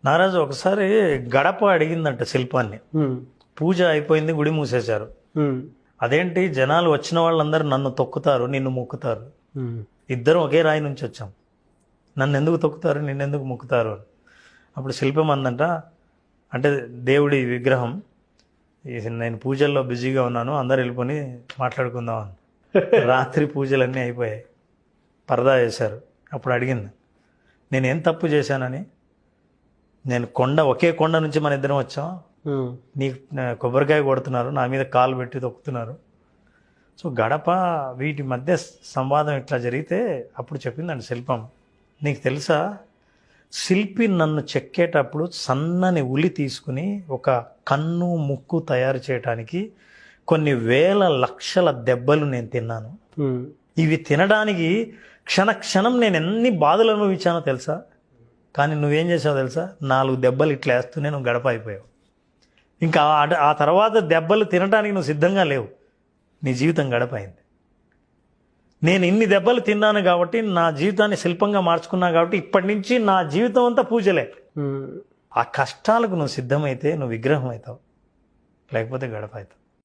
నారాజు ఒకసారి గడప అడిగిందంట శిల్పాన్ని. పూజ అయిపోయింది, గుడి మూసేశారు. అదేంటి జనాలు వచ్చిన వాళ్ళందరూ నన్ను తొక్కుతారు, నిన్ను మొక్కుతారు. ఇద్దరం ఒకే రాయి నుంచి వచ్చాం, నన్ను ఎందుకు తొక్కుతారు, నిన్నెందుకు మొక్కుతారు అని. అప్పుడు శిల్పం అందంట, అంటే దేవుడి విగ్రహం, నేను పూజల్లో బిజీగా ఉన్నాను, అందరు వెళ్ళిపోయి మాట్లాడుకుందాం అని. రాత్రి పూజలన్నీ అయిపోయాయి, పరదా వేశారు. అప్పుడు అడిగింది, నేనేం తప్పు చేశానని. నేను ఒకే కొండ నుంచి మన ఇద్దరం వచ్చాం, నీకు కొబ్బరికాయ కొడుతున్నారు, నా మీద కాలు పెట్టి తొక్కుతున్నారు. సో గడప వీటి మధ్య సంవాదం ఇట్లా జరిగితే అప్పుడు చెప్పిందండి శిల్పం, నీకు తెలుసా శిల్పి నన్ను చెక్కేటప్పుడు సన్నని ఉలి తీసుకుని ఒక కన్ను ముక్కు తయారు చేయడానికి కొన్ని వేల లక్షల దెబ్బలు నేను తిన్నాను. ఇవి తినడానికి క్షణం నేను ఎన్ని బాధలు అనుభవించానో తెలుసా. కానీ నువ్వేం చేసావు తెలుసా, 4 దెబ్బలు ఇట్లా వేస్తూనే నువ్వు గడప అయిపోయావు. ఇంకా ఆ తర్వాత దెబ్బలు తినడానికి నువ్వు సిద్ధంగా లేవు, నీ జీవితం గడప అయింది. నేను ఇన్ని దెబ్బలు తిన్నాను కాబట్టి నా జీవితాన్ని శిల్పంగా మార్చుకున్నా కాబట్టి ఇప్పటి నుంచి నా జీవితం అంతా పూజలే. ఆ కష్టాలకు నువ్వు సిద్ధమైతే నువ్వు విగ్రహం అవుతావు, లేకపోతే గడప అవుతావు.